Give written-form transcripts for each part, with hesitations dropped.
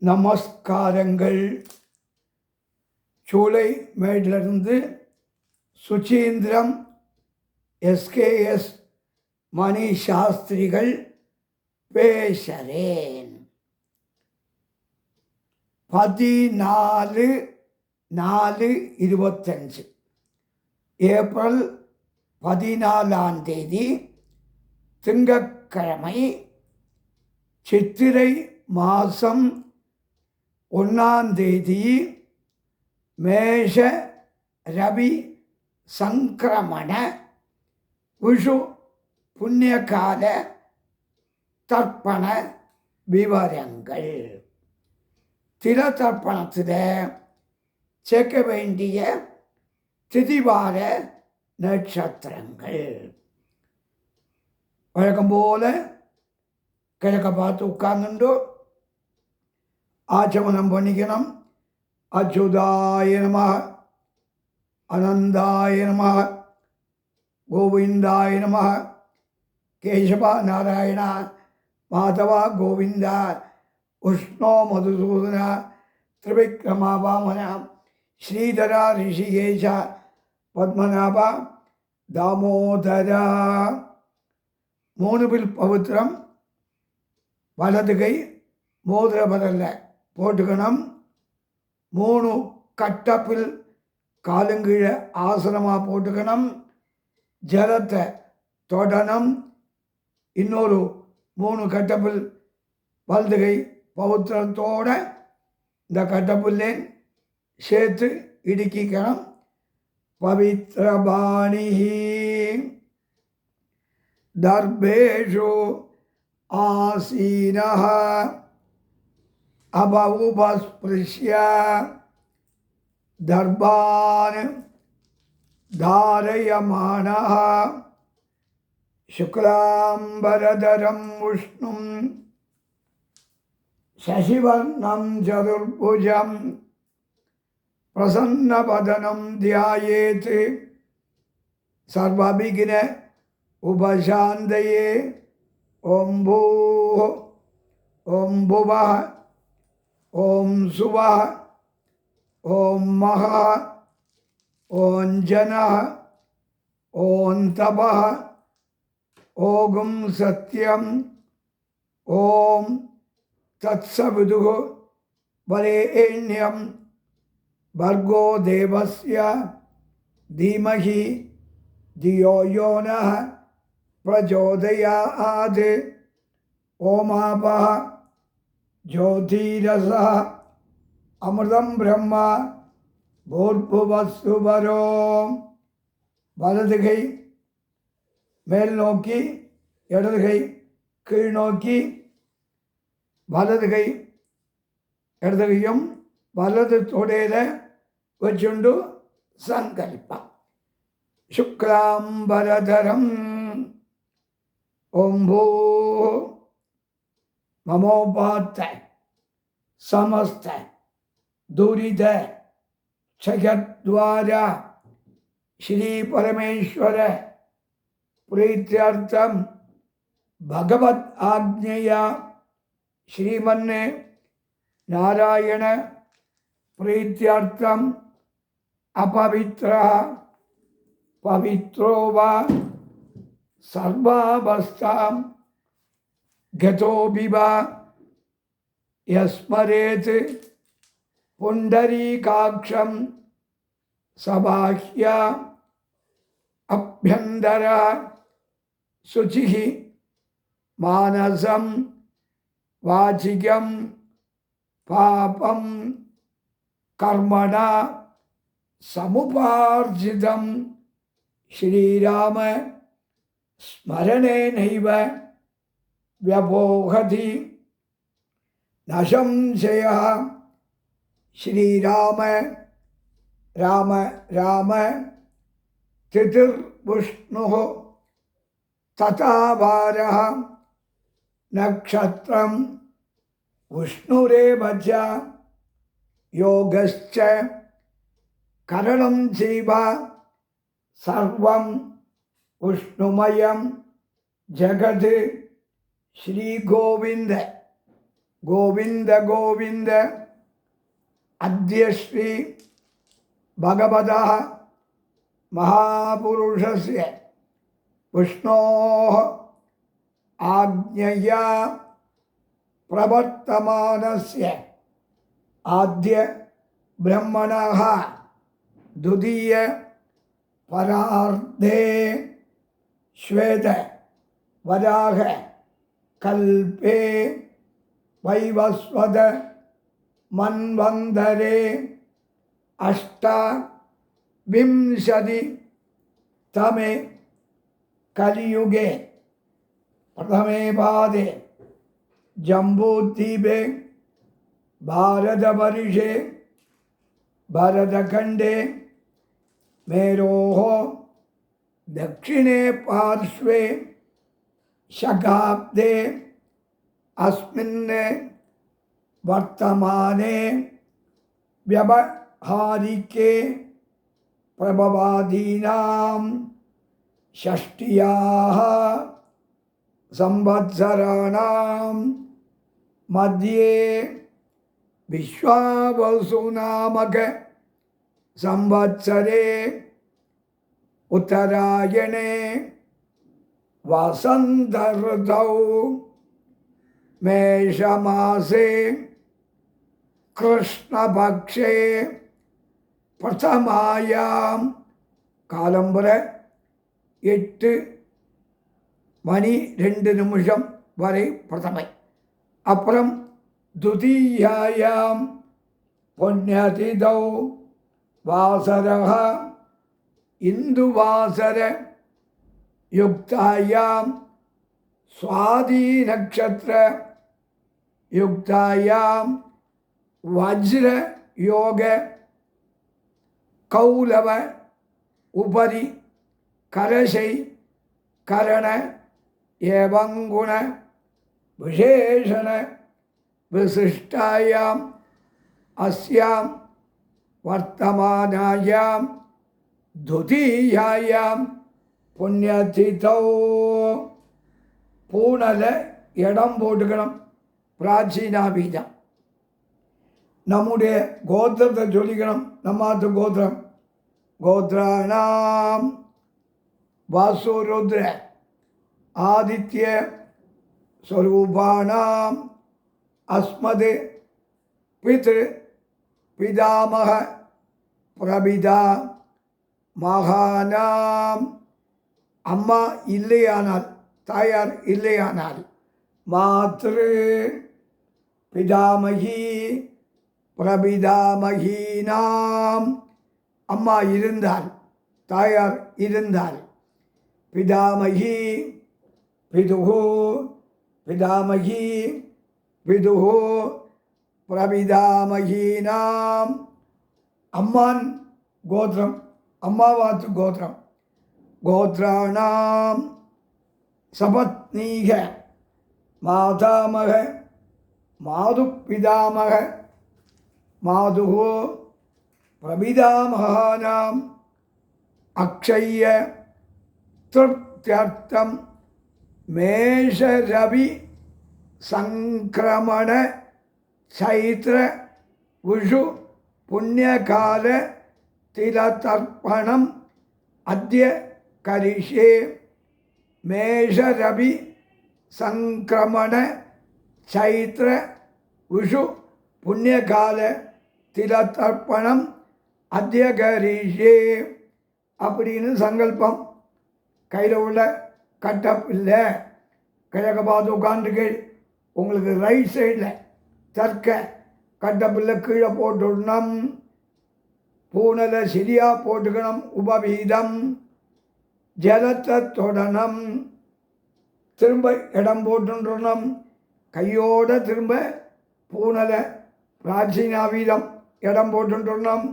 நமஸ்காரங்கள். சூளை மேடிலிருந்து சுச்சீந்திரம் எஸ்கேஎஸ் மணி சாஸ்திரிகள் பேசுகிறேன். 14/4/25 ஏப்ரல் 14 திங்கட்கிழமை, சித்திரை மாதம் 1 மேஷ ரவி சங்கிரமண விஷு புண்ணியகால தர்ப்பண விவரங்கள். தில தர்ப்பணத்தில் சேர்க்க வேண்டிய திதிவார நட்சத்திரங்கள். வழக்கம் போல கிழக்க பார்த்து உட்கார்ந்துட்டு ஆச்சமனம் பண்ணிக்கணும். அச்சுதாய நமः, அனந்தாய நமः, கோவிந்தாய நமः, கேசவா நாராயண மாதவா கோவிந்தா, உஷ்ணோ மதுசூதன, திரிவிக்ரமா வாமன, ஸ்ரீதரா ரிஷிகேஷ, பத்மநாபா தாமோதரா. 3 பில் பவித்திரம் வலது கை மோதிர பரல்ல போட்டுக்கணும். 3 கட்டப்பில் காலுங்கீழ ஆசனமாக போட்டுக்கணும். ஜலத்தை தொடணும். இன்னொரு 3 கட்டப்பில் வலது கை பவித்திரத்தோட இந்த கட்டப்புல்லே சேர்த்து இடுக்கிக்கணும். பவித்ரபாணி தர்பேஷு ஆசீனः அபவுபஸ்பிருஷ்ய தர்பான் தாரயமானः சுக்லாம்பரதரம் விஷ்ணும் சசிவர்ணம் சதுர்புஜம் பிரசன்னவதனம் தியாயேத் சர்வவிக்ன உபசாந்தயே. ஓம் பூः, ஓம் புவः, ஓம் சுவः, ஓம் மகः, ஓம் ஜனः, ஓம் தபः, ஓம் சத்யம், ஓம் தத்சவிதுः வரேண்யம் भर्गो देवस्य धीमहि धियो यो नः प्रचोदयात्. ओमापः ज्योतिरसः अमृतं ब्रह्म भूर्भुवस्सुवरो. வலது கை மேல் நோக்கி, இடது கை கீழ் நோக்கி, வலது கை இடது கையும் வலது தொடையில் வச்சுண்டு சங்கல்பம். சுக்லாம்பரதரம். ஓம் பூः மமோபாத்த சமஸ்த துரித ஜகத்வார ஸ்ரீ பரமேஸ்வர பிரீத்யர்த்தம் பகவத் ஆக்ஞயா ஸ்ரீமன்னே நாராயண प्रीत्यर्थम अपवित्रः पवित्रो वा सर्वावस्थां गतोऽपि वा यस्मरेत् पुण्डरीकाक्षं सबाह्य अभ्यन्तरः शुचिः मानसं वाचिकं पापं कर्मणा समुपार्जितं श्रीराम स्मरणेनैव व्यपोहति न संशयः. श्रीराम राम राम तिथिर्विष्णुः तथा वारः नक्षत्रं विष्णुरेव च योगश्च करणं चैव सर्वं विष्णुमयं जगत्. श्री गोविंद ഗോവിന്ദ ഗോവിന്ദ അദ്യ ശ്രീ ഭഗവതഃ മഹാപുരുഷസ്യ വിഷ്ണോഃ ആജ്ഞയാ പ്രവർത്തമാനസ്യ ആദ്യ ബ്രഹ്മണഃ ദ്വിതീയ പരാർദ്ധേ ശ്വേത വരാഹ കൽപേ വൈവസ്വത മന്വന്തരേ അഷ്ടാവിംശതി തമേ കലിയുഗേ പ്രഥമേ പാദേ ജംബൂദ്വീപേ ഭാരതവർഷേ ഭരതഖണ്ഡേ മേരോः ദക്ഷിണേ പാർശ്വേ ശകാബ്ദേ അസ്മിൻ വർത്തമാനേ വ്യവഹാരികേ പ്രഭവാദീനാം ഷഷ്ഠ്യാഃ സംവത്സരാണാം മധ്യേ വിശ്വാവസു നാമക സംവത്സരേ ഉത്തരായണേ വസന്തഋതൗ മേഷമാസേ കൃഷ്ണപക്ഷേ പ്രഥമായാം കാലം വരെ 8:02 വരെ പ്രഥമ. അപ്പുറം ദ്വിതീയായാം പുണ്യതിഥൗ വാസരഃ ഇന്ദുവാസര യുക്തായാം സ്വാതിനക്ഷത്ര യുക്തായാം വജ്രയോഗ കൗലവ ഉപരി കരശൈ കരണ ഏവം ഗുണ വിശേഷണ വിശിഷ്ടായാം അസ്യാം വർത്തമാനായാം ദ്വിതീയായാം പുണ്യതിഥൗ. പൂണല ഇടം പോട്ടുക്കണം. പ്രാചീനാബീജം. നമ്മുടെ ഗോത്രത്തെ ചൊല്ലിക്കണം. നമ്മാത്ത ഗോത്രം ഗോത്രാണാം വാസുരുദ്ര ആദിത്യ സ്വരൂപാണാം അസ്മദ് പിതൃ പിതാമഹ പ്രപിതാ മഹാനാം. അമ്മ ഇല്ലയാനാൽ, തായാർ ഇല്ലയാനാൽ മാതൃ പിതാമഹി പ്രപിതാമഹീനാം. അമ്മ ഇരുന്നാൽ, തായാർ ഇരുന്നാൽ പിതാമഹി പിതുഹു പിതാമഹി പിതുഹു പ്രപിതാമഹീനാം. അമ്മാൻ ഗോത്രം, അമ്മാവാത്ത് ഗോത്രം. ഗോത്രാണാം സപത്നീഹ മാതാമഹ മാതുപിതാമഹ മാതുഹു പ്രപിതാമഹാനാം അക്ഷയ്യ തൃപ്ത്യർത്ഥം മേഷരവി സംക്രമണ ചൈത്ര വിഷു പുണ്യകാല തിലതർപ്പണം അദ്യ കരിഷ്യേ. മേഷരവി സംക്രമണ ചൈത്ര വിഷു പുണ്യകാല திலத்தர்ப்பணம் அத்தியகரிஷே அப்படின்னு சங்கல்பம். கையில் உள்ள கட்டப் இல்லை, கிழக்க பார்த்து உட்காந்துருக்கு. உங்களுக்கு ரைட் சைடில் தற்க கட்டப்பில்லை கீழே போட்டுடணும். பூனலை சரியாக போட்டுக்கணும். உபவீதம் ஜலத்தை தொடணும். திரும்ப இடம் போட்டுடணும். கையோட திரும்ப பூனலை பிராச்சீனாவீதம் இடம் போட்டுடணும்.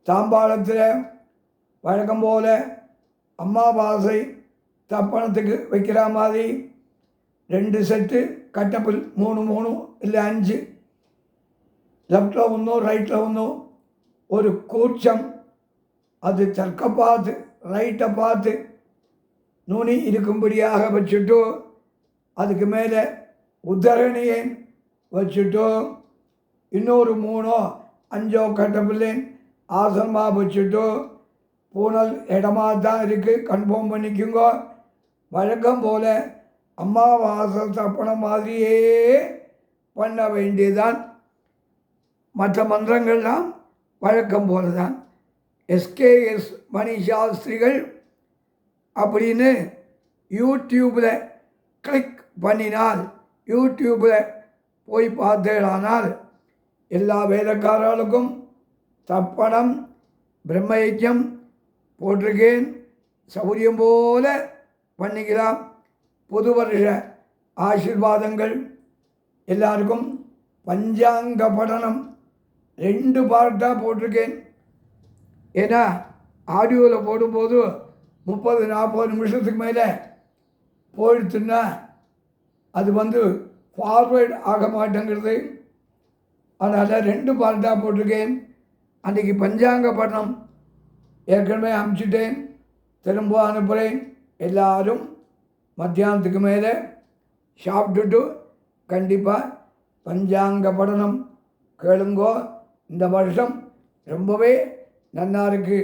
தாம்பாளத்தில் வழக்கம் போல் அம்மாவாசை தப்பணத்துக்கு வைக்கிற மாதிரி 2 செட்டு கட்டப்பில் 3 இல்லை 5, லெஃப்டில் ஒன்றும் ரைட்டில் ஒன்றும். ஒரு கூச்சம், அது தெற்க பார்த்து ரைட்டை பார்த்து நுனி இருக்கும்படியாக வச்சுட்டு அதுக்கு மேலே உத்தரணியன் வச்சுட்டு இன்னொரு 3 5 கட்டப்பிள்ளை ஆசனமாக வச்சுட்டு பூனல் இடமா தான் இருக்குது, கன்ஃபார்ம் பண்ணிக்கோங்க. வழக்கம் போல் அமாவாசை தர்ப்பணம் மாதிரியே பண்ண வேண்டியதுதான். மற்ற மந்திரங்கள்லாம் வழக்கம் போல தான். எஸ்கேஎஸ் மணி சாஸ்திரிகள் அப்படின்னு யூடியூப்பில் கிளிக் பண்ணினால், யூடியூப்பில் போய் பார்த்தேனானால் எல்லா வேதக்காரர்களுக்கும் தர்ப்பணம் பிரம்மயஜம் போட்டிருக்கேன். சௌரியம் போல பண்ணிக்கலாம். புது வருஷ ஆசீர்வாதங்கள் எல்லாருக்கும். பஞ்சாங்க படனம் 2 பார்ட்டாக போட்டிருக்கேன். ஏன்னா ஆடியோவில் போடும்போது 30-40 நிமிஷத்துக்கு மேலே போயிடுச்சுன்னா அது ஃபார்வேர்டு ஆக மாட்டேங்கிறது. அதனால் 2 பார்ட்டாக போட்டிருக்கேன். அன்றைக்கி பஞ்சாங்க படனம் ஏற்கனவே அனுப்பிச்சிட்டேன், திரும்ப அனுப்புகிறேன். எல்லாரும் மத்தியானத்துக்கு மேலே சாப்பிட்டுட்டு கண்டிப்பாக பஞ்சாங்க படனம் கேளுங்கோ. இந்த வருஷம் ரொம்பவே நல்லா இருக்கு.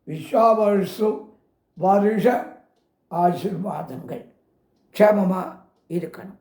விஸ்வாவசு வருஷ ஆசீர்வாதங்கள் க்ஷேமமாக இருக்கணும்.